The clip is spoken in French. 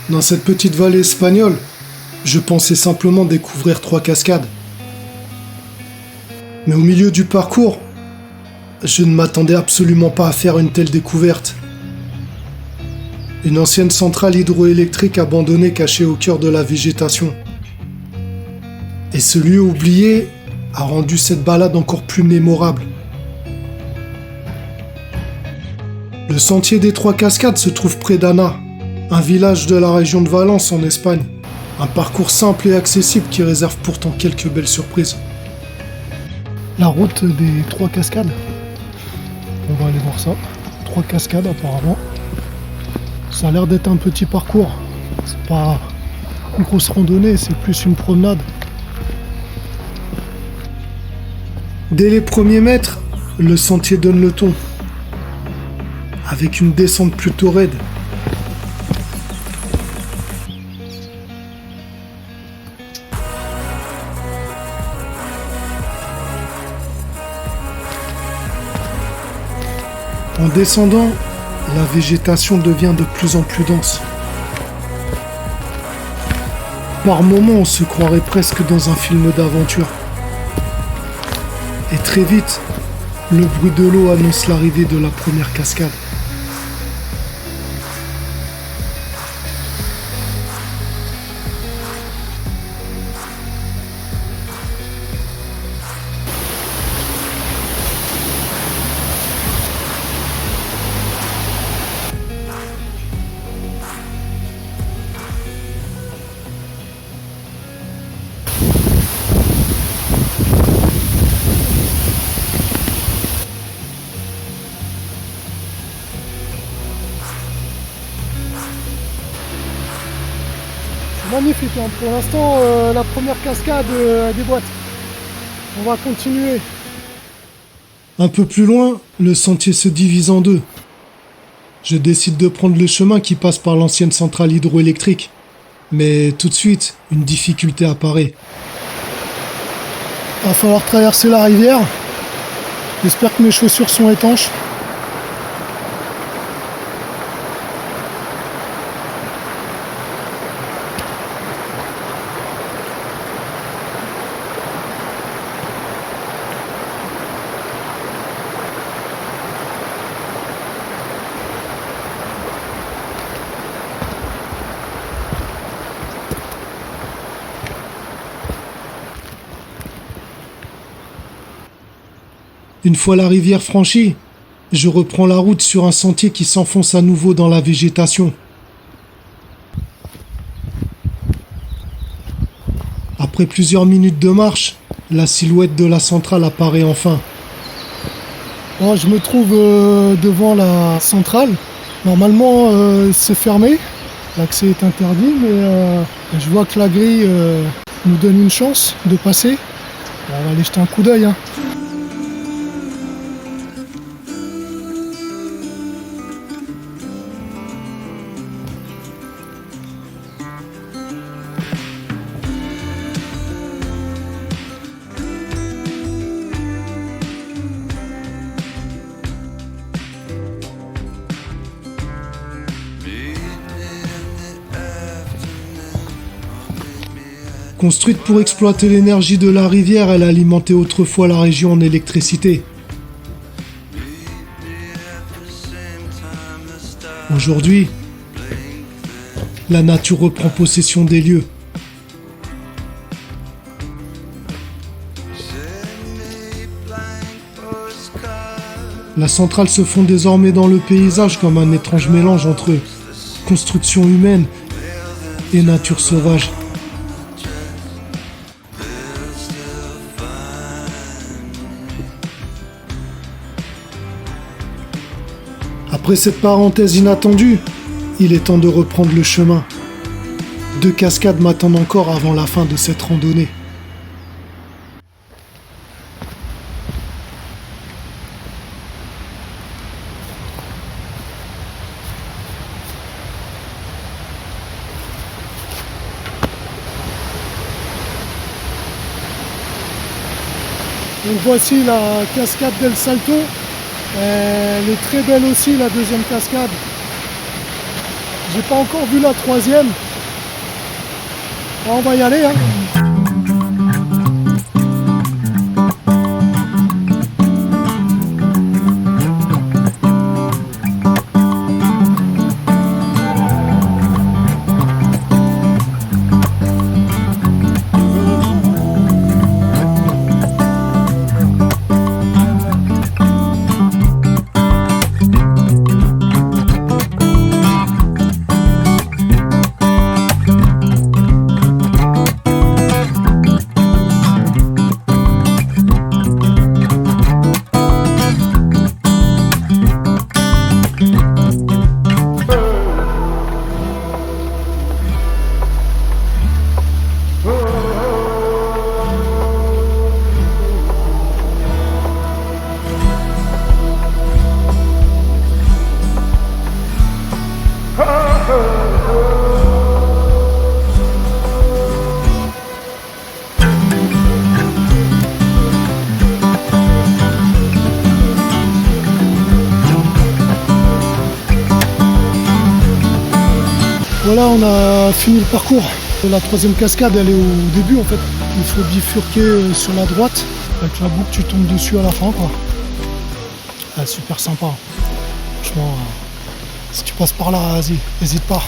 Dans cette petite vallée espagnole, je pensais simplement découvrir 3 cascades. Mais au milieu du parcours, je ne m'attendais absolument pas à faire une telle découverte. Une ancienne centrale hydroélectrique abandonnée cachée au cœur de la végétation. Et ce lieu oublié a rendu cette balade encore plus mémorable. Le sentier des 3 cascades se trouve près d'Anna, un village de la région de Valence en Espagne. Un parcours simple et accessible qui réserve pourtant quelques belles surprises. La route des 3 cascades. On va aller voir ça. 3 cascades apparemment. Ça a l'air d'être un petit parcours. C'est pas une grosse randonnée, c'est plus une promenade. Dès les premiers mètres, le sentier donne le ton. Avec une descente plutôt raide. En descendant, la végétation devient de plus en plus dense. Par moments, on se croirait presque dans un film d'aventure. Et très vite, le bruit de l'eau annonce l'arrivée de la première cascade. Magnifique, hein. Pour l'instant, la première cascade déboîte. On va continuer. Un peu plus loin, le sentier se divise en 2. Je décide de prendre le chemin qui passe par l'ancienne centrale hydroélectrique. Mais tout de suite, une difficulté apparaît. Va falloir traverser la rivière. J'espère que mes chaussures sont étanches. Une fois la rivière franchie, je reprends la route sur un sentier qui s'enfonce à nouveau dans la végétation. Après plusieurs minutes de marche, la silhouette de la centrale apparaît enfin. Bon, je me trouve devant la centrale. Normalement, c'est fermé. L'accès est interdit, mais je vois que la grille nous donne une chance de passer. On va aller jeter un coup d'œil, hein. Construite pour exploiter l'énergie de la rivière, elle alimentait autrefois la région en électricité. Aujourd'hui, la nature reprend possession des lieux. La centrale se fond désormais dans le paysage comme un étrange mélange entre construction humaine et nature sauvage. Après cette parenthèse inattendue, il est temps de reprendre le chemin. 2 cascades m'attendent encore avant la fin de cette randonnée. Donc voici la cascade del Salto. Elle est très belle aussi, la deuxième cascade. J'ai pas encore vu la troisième. On va y aller, hein. Voilà, on a fini le parcours. La troisième cascade, elle est au début en fait. Il faut bifurquer sur la droite. Avec la boucle, tu tombes dessus à la fin, quoi. Ah, super sympa. Franchement, si tu passes par là, vas-y, n'hésite pas.